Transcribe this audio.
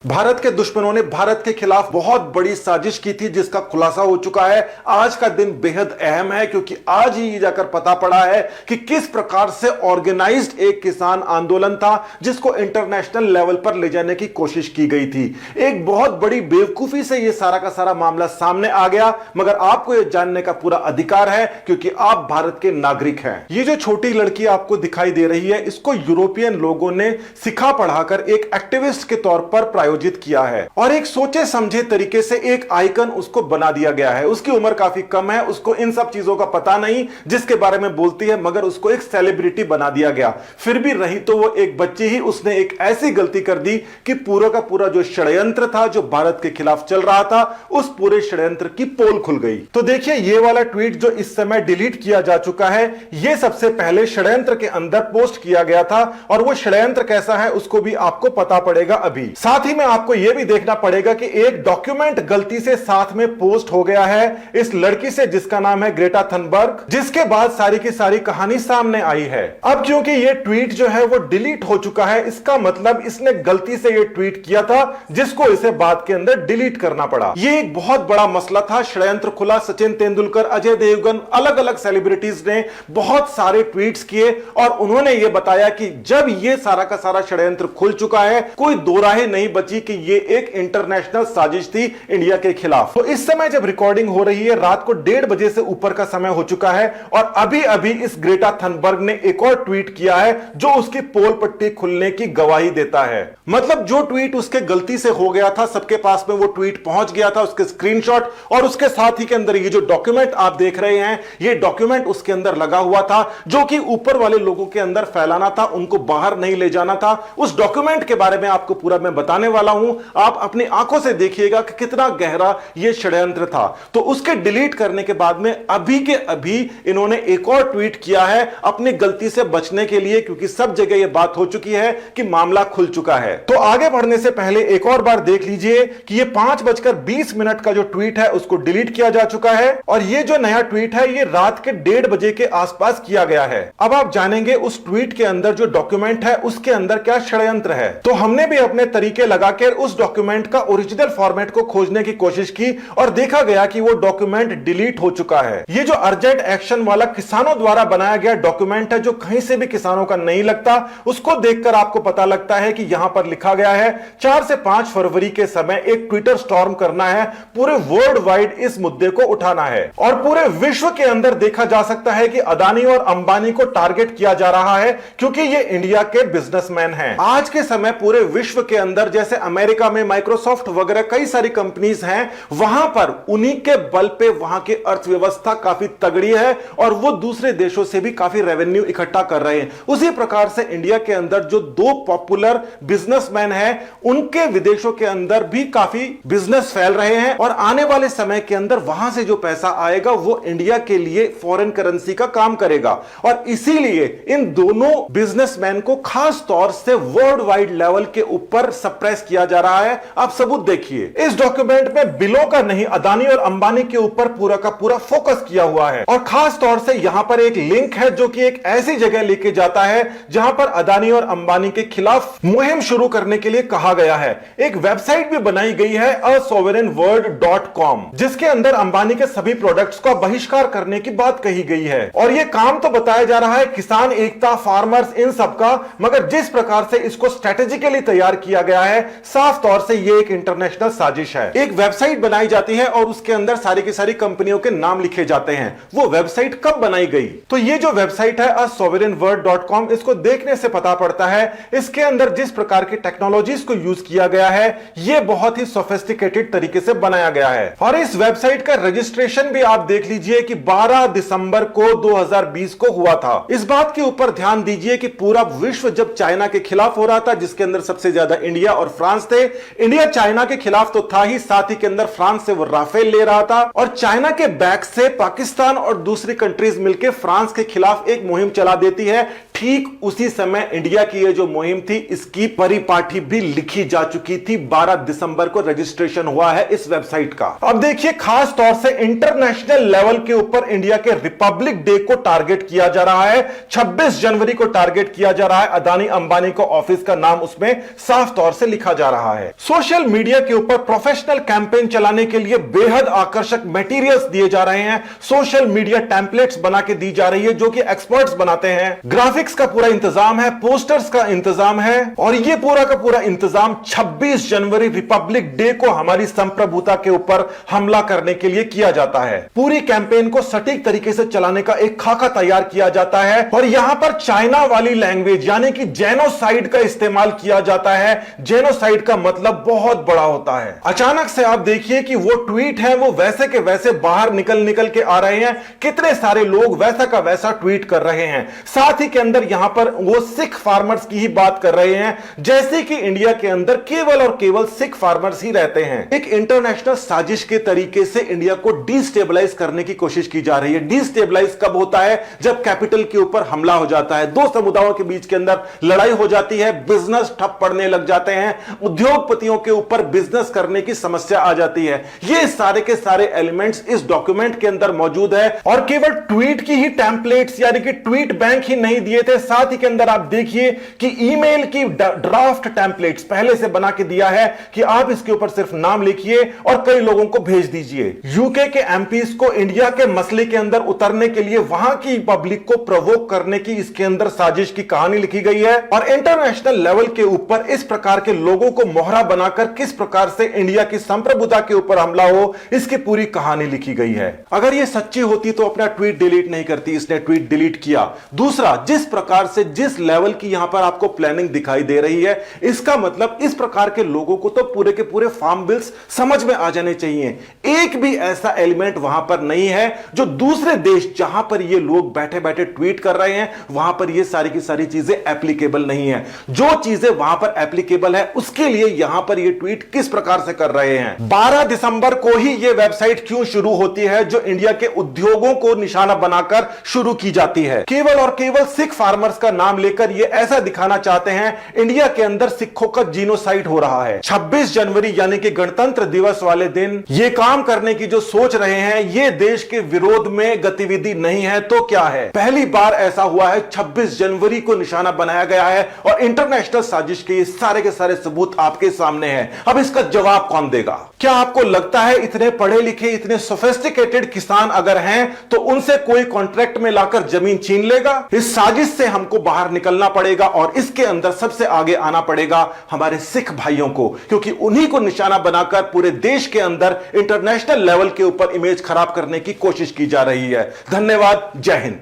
भारत के दुश्मनों ने भारत के खिलाफ बहुत बड़ी साजिश की थी जिसका खुलासा हो चुका है। आज का दिन बेहद अहम है क्योंकि आज ही जाकर पता पड़ा है कि किस प्रकार से ऑर्गेनाइज्ड एक किसान आंदोलन था जिसको इंटरनेशनल लेवल पर ले जाने की कोशिश की गई थी। एक बहुत बड़ी बेवकूफी से यह सारा का सारा मामला सामने आ गया, मगर आपको यह जानने का पूरा अधिकार है क्योंकि आप भारत के नागरिक हैं। ये जो छोटी लड़की आपको दिखाई दे रही है, इसको यूरोपियन लोगों ने सिखा पढ़ाकर एक एक्टिविस्ट के तौर पर आयोजित किया है और एक सोचे समझे तरीके से एक आइकन उसको बना दिया गया है। उसकी उम्र काफी कम है, उसको इन सब चीजों का पता नहीं जिसके बारे में बोलती है, मगर उसको एक सेलिब्रिटी बना दिया गया। फिर भी रही तो वो एक बच्ची ही, उसने एक ऐसी गलती कर दी कि पूरा का पूरा जो षड्यंत्र था जो भारत के खिलाफ चल रहा था, उस पूरे षड्यंत्र की पोल खुल गई। तो देखिए ये वाला ट्वीट जो इस समय डिलीट किया जा चुका है, यह सबसे पहले षड्यंत्र के अंदर पोस्ट किया गया था और वो षड्यंत्र कैसा है उसको भी आपको पता पड़ेगा अभी। साथ ही में आपको यह भी देखना पड़ेगा कि एक डॉक्यूमेंट गलती से साथ में पोस्ट हो गया है इस लड़की से जिसका नाम है ग्रेटा थनबर्ग, जिसके बाद सारी की सारी कहानी सामने आई है। अब क्योंकि यह ट्वीट जो है वो डिलीट हो चुका है, इसका मतलब इसने गलती से यह ट्वीट किया था जिसको इसे बाद के अंदर डिलीट करना पड़ा। यह एक बहुत बड़ा मसला था, षड्यंत्र खुला। सचिन तेंदुलकर, अजय देवगन, अलग अलग सेलिब्रिटीज ने बहुत सारे ट्वीट्स किए और उन्होंने यह बताया कि जब यह सारा का सारा षड्यंत्र खुल चुका है, कोई दो राहें नहीं बची कि ये एक इंटरनेशनल साजिश थी इंडिया के खिलाफ। तो इस समय जब रिकॉर्डिंग हो रही है, रात को 1:30 बजे से ऊपर का समय हो चुका है और अभी अभी इस ग्रेटा थनबर्ग ने एक और ट्वीट किया है जो उसकी पोल पट्टी खुलने की गवाही देता है। मतलब जो ट्वीट उसके गलती से हो गया था, सबके पास में वो ट्वीट पहुंच गया था, उसके स्क्रीनशॉट और उसके साथ ही के अंदर ये जो डॉक्यूमेंट आप देख रहे हैं, ये डॉक्यूमेंट उसके अंदर लगा हुआ था जो कि ऊपर वाले लोगों के अंदर फैलाना था, उनको बाहर नहीं ले जाना था। उस डॉक्यूमेंट के बारे में आपको पूरा मैं बताने वाला हूं, आप अपनी आंखों से देखिएगा कि कितना गहरा यह षड्यंत्र था। तो उसके डिलीट करने के बाद में अभी के अभी इन्होंने एक और ट्वीट किया है अपनी गलती से बचने के लिए, क्योंकि सब जगह यह बात हो चुकी है कि मामला खुल चुका है। तो आगे बढ़ने से पहले एक और बार देख लीजिए कि यह 5:20 का जो ट्वीट है उसको डिलीट किया जा चुका है और यह जो नया ट्वीट है यह रात के 1:30 बजे के आसपास किया गया है। अब आप जानेंगे उस ट्वीट के अंदर जो डॉक्यूमेंट है उसके अंदर क्या षड्यंत्र है। तो हमने भी अपने तरीके लगाकर उस डॉक्यूमेंट का ओरिजिनल फॉर्मेट को खोजने की कोशिश की और देखा गया कि वो डॉक्यूमेंट डिलीट हो चुका है। ये जो अर्जेंट एक्शन वाला किसानों द्वारा बनाया गया डॉक्यूमेंट है जो कहीं से भी किसानों का नहीं लगता, उसको देखकर आपको पता लगता है कि यहां पर लिखा गया है 4 से 5 फरवरी के समय एक ट्विटर स्टॉर्म करना है, पूरे वर्ल्ड वाइड इस मुद्दे को उठाना है और पूरे विश्व के अंदर देखा जा सकता है कि अदानी और अंबानी को टारगेट किया जा रहा है क्योंकि ये इंडिया के बिजनेसमैन हैं। आज के समय पूरे विश्व के अंदर जैसे अमेरिका में माइक्रोसॉफ्ट वगैरह कई सारी कंपनीज हैं, वहां पर उन्हीं के बल पे वहां की अर्थव्यवस्था काफी तगड़ी है और वो दूसरे देशों से भी काफी रेवेन्यू इकट्ठा कर रहे हैं। उसी प्रकार से इंडिया के अंदर जो 2 पॉपुलर बिजनेसमैन हैं, उनके विदेशों के अंदर भी काफी बिजनेस फैल रहे हैं और आने वाले समय के अंदर वहां से जो पैसा आएगा वो इंडिया के लिए फॉरेन करेंसी का काम करेगा और इसीलिए इन दोनों बिजनेसमैन को खास तौर से वर्ल्ड वाइड लेवल के ऊपर सप्रेस किया जा रहा है। आप सबूत देखिए, इस डॉक्यूमेंट में बिलों का नहीं, अदानी और अंबानी के ऊपर पूरा का पूरा फोकस किया हुआ है और खास तौर से यहां पर एक लिंक है जो कि एक ऐसी जगह लेके जाता है जहां पर अदानी और अंबानी के खिलाफ मुहिम शुरू करने के लिए कहा गया है। एक वेबसाइट भी बनाई गई है asovereignworld.com, जिसके अंदर अंबानी के सभी प्रोडक्ट्स का बहिष्कार करने की बात कही गई है और यह काम तो बताया जा रहा है किसान एकता, फार्मर्स, इन सबका, मगर जिस प्रकार से इसको स्ट्रेटेजिकली तैयार किया गया है, साफ तौर से यह एक इंटरनेशनल साजिश है। एक वेबसाइट बनाई जाती है और उसके अंदर सारी की सारी कंपनियों के नाम लिखे जाते हैं। वो वेबसाइट कब बनाई गई? तो ये जो वेबसाइट है asovereignworld.com, इसको देखने से पता पड़ता है इसके अंदर जिस प्रकार की टेक्नोलॉजीज को यूज किया गया है, यह बहुत ही सोफिस्टिकेटेड तरीके से बनाया गया है और इस वेबसाइट का रजिस्ट्रेशन भी आप देख लीजिए कि 12 दिसंबर को 2020 को हुआ था। इस बात के ऊपर ध्यान दीजिए कि पूरा विश्व जब चाइना के खिलाफ हो रहा था, जिसके अंदर सबसे ज्यादा इंडिया और फ्रांस थे, इंडिया चाइना के खिलाफ तो था ही, साथ ही के अंदर फ्रांस से वो राफेल ले रहा था और चाइना के बैक से पाकिस्तान और दूसरी कंट्रीज मिलकर फ्रांस के खिलाफ एक मुहिम चला देती है। ठीक उसी समय इंडिया की ये जो मुहिम थी, इसकी परिपाटी भी लिखी जा चुकी थी। 12 दिसंबर को रजिस्ट्रेशन हुआ है इस वेबसाइट का। अब देखिए, खास तौर से इंटरनेशनल लेवल के ऊपर इंडिया के रिपब्लिक डे को टारगेट किया जा रहा है। 26 जनवरी को टारगेट किया जा रहा है। अदानी अंबानी को ऑफिस का नाम उसमें साफ तौर से लिखा जा रहा है। सोशल मीडिया के ऊपर प्रोफेशनल कैंपेन चलाने के लिए बेहद आकर्षक मटेरियल्स दिए जा रहे हैं। सोशल मीडिया टेम्पलेट्स बना के दी जा रही है जो कि एक्सपर्ट्स बनाते हैं। ग्राफिक्स का पूरा इंतजाम है, पोस्टर्स का इंतजाम है, और यह पूरा का पूरा इंतजाम 26 जनवरी रिपब्लिक डे को हमारी संप्रभुता के ऊपर हमला करने के लिए किया जाता है। पूरी कैंपेन को सटीक तरीके से चलाने का एक खाका तैयार किया जाता है, और यहां पर चाइना वाली लैंग्वेज यानी कि जेनोसाइड का इस्तेमाल किया जाता है। जेनोसाइड का मतलब बहुत बड़ा होता है। अचानक से आप देखिए कि वो ट्वीट है वो वैसे के वैसे बाहर निकल के आ रहे हैं। कितने सारे लोग वैसा का वैसा ट्वीट कर रहे हैं। साथ ही के अंदर यहां पर वो सिख फार्मर्स की ही बात कर रहे हैं, जैसे कि इंडिया के अंदर केवल और केवल सिख फार्मर्स ही रहते हैं। एक इंटरनेशनल साजिश के तरीके से इंडिया को डिस्टेबलाइज करने की कोशिश की जा रही है। डिस्टेबलाइज कब होता है? जब कैपिटल के ऊपर हमला हो जाता है, दो समुदायों के बीच के अंदर लड़ाई हो जाती है, बिजनेस ठप पड़ने लग जाते हैं, उद्योगपतियों के ऊपर बिजनेस करने की समस्या आ जाती है। ये सारे के सारे एलिमेंट्स इस डॉक्यूमेंट के अंदर मौजूद है। और केवल ट्वीट की ही टेम्पलेट्स यानी कि ट्वीट बैंक ही नहीं दिए थे, साथ ही के अंदर आप देखिए कि ईमेल की ड्राफ्ट टेम्पलेट्स पहले से बना के दिया है कि आप इसके ऊपर सिर्फ नाम लिखिए और कई लोगों को भेज दीजिए। यूके के एमपीज को इंडिया के मसले के अंदर उतरने के लिए वहां की पब्लिक को प्रोवोक करने की इसके अंदर साजिश की कहानी लिखी गई है। और इंटरनेशनल लेवल के ऊपर इस प्रकार के लोगों को मोहरा बनाकर किस प्रकार से इंडिया की संप्रभुता के ऊपर हमला हो, इसकी पूरी कहानी लिखी गई है। अगर यह सच्ची होती तो अपना ट्वीट डिलीट नहीं करती, इसने ट्वीट डिलीट किया। दूसरा, जिस प्रकार से जिस लेवल की यहां पर आपको प्लानिंग दिखाई दे रही है, इसका मतलब इस प्रकार के लोगों को तो पूरे के पूरे फार्म बिल्स समझ में आ जाने चाहिए। एक भी ऐसा एलिमेंट वहां पर नहीं है जो दूसरे देश जहां पर ये लोग बैठे बैठे ट्वीट कर रहे हैं वहां पर ये सारी की सारी चीजें एप्लीकेबल नहीं है। जो चीजें वहां पर एप्लीकेबल है उसके लिए यहां पर ये ट्वीट किस प्रकार से कर रहे हैं। 12 दिसंबर को ही ये वेबसाइट क्यों शुरू होती है जो इंडिया के उद्योगों को निशाना बनाकर शुरू की जाती है? केवल और केवल सिख फार्मर्स का नाम लेकर ये ऐसा दिखाना चाहते हैं इंडिया के अंदर सिखों का जीनोसाइड हो रहा है। 26 जनवरी यानी कि गणतंत्र दिवस वाले दिन ये काम करने की जो सोच रहे हैं, ये देश के विरोध में गतिविधि नहीं है तो क्या है? पहली बार ऐसा हुआ है, 26 जनवरी को निशाना बनाया गया है और इंटरनेशनल साजिश के सारे सबूत आपके सामने हैं। अब इसका जवाब कौन देगा? क्या आपको लगता है इतने पढ़े लिखे, इतने सोफिस्टिकेटेड किसान अगर हैं तो उनसे कोई कॉन्ट्रैक्ट में लाकर जमीन छीन लेगा? इस साजिश से हमको बाहर निकलना पड़ेगा और इसके अंदर सबसे आगे आना पड़ेगा हमारे सिख भाइयों को, क्योंकि उन्हीं को निशाना बनाकर पूरे देश के अंदर इंटरनेशनल लेवल के ऊपर इमेज खराब करने की कोशिश की जा रही है। धन्यवाद। जय हिंद।